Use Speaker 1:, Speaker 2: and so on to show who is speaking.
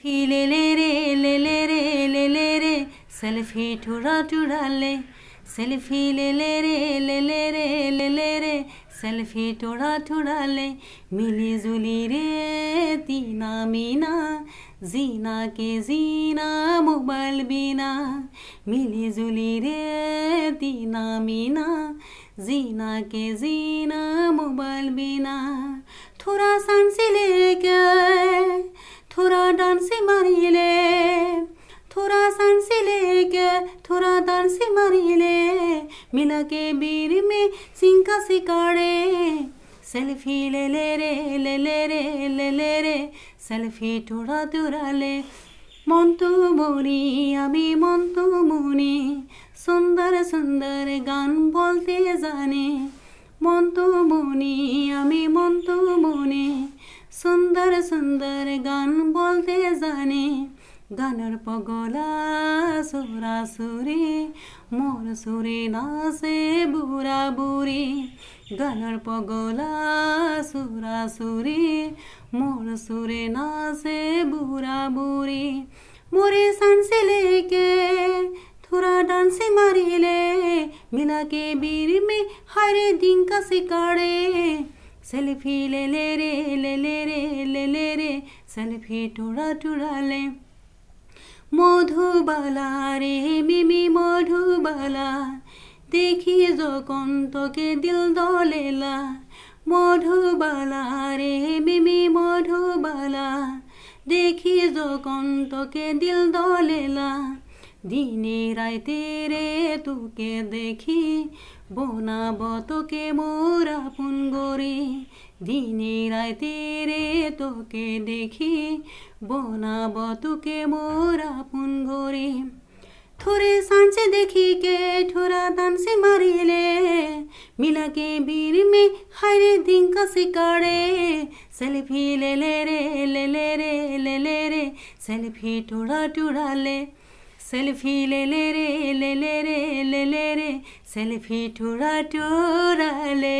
Speaker 1: selfie ले ले रे ले ले रे ले ले रे सेल्फी ठुरा ठुरा ले सेल्फी ले ले रे ले ले रे ले ले रे सेल्फी ठुरा ठुरा ले मिली जुली रे तीना मीना जीना के जीना मोबाइल बिना मिली जुली रे तीना मीना जीना के जीना मोबाइल बिना थोड़ा सांसी लेके थोड़ा डांसी मारी ले थोड़ा सांसी लेके थोड़ा डांसी मारी ले मिला के बीर में सिंका सिकाड़े सेल्फी ले ले रे ले ले रे ले ले रे सेल्फी थोड़ा थोड़ा ले মন্তু মনি আমি মন্তু মনি সুন্দর সুন্দর গান বলতে জানে মন্তু মনি আমি মন্তু মনি সুন্দর সুন্দর গান বলতে জানে গানের পগলা সুরা সুরে মোর সুরে নাচে বুড়া বুড়ি গানের পগলা সুরা সুরে मोर सुरे नाचे बुरा बुरी मोरे सांसे लेके थोड़ा डांसी मारी ले मिला के बीर में हरे दिन का सिकाड़े सेल्फी ले ले रे ले ले रे ले ले रे सेल्फी थोड़ा थोड़ा ले मधुबाला रे मिमी मधुबाला देखी जो कौन तो के दिल दोलेला মধুবালা রে মিমি মধুবালা দেখি যখন তোকে দিল দলেলা দিনে রাইতে রে তোকে দেখি বনাব তোকে মোর আপন গরি দিনে রাইতে রে তোকে দেখি বনাব তোকে মোর আপন গরি थोड़े सांचे देखी के थोड़ा डांसी मारी ले मिला के बीर में हरे दिन का सिकाड़े सेल्फी ले ले रे ले ले रे ले ले रे सेल्फी थोड़ा थोड़ा ले सेल्फी ले ले रे ले ले रे ले ले रे सेल्फी थोड़ा थोड़ा ले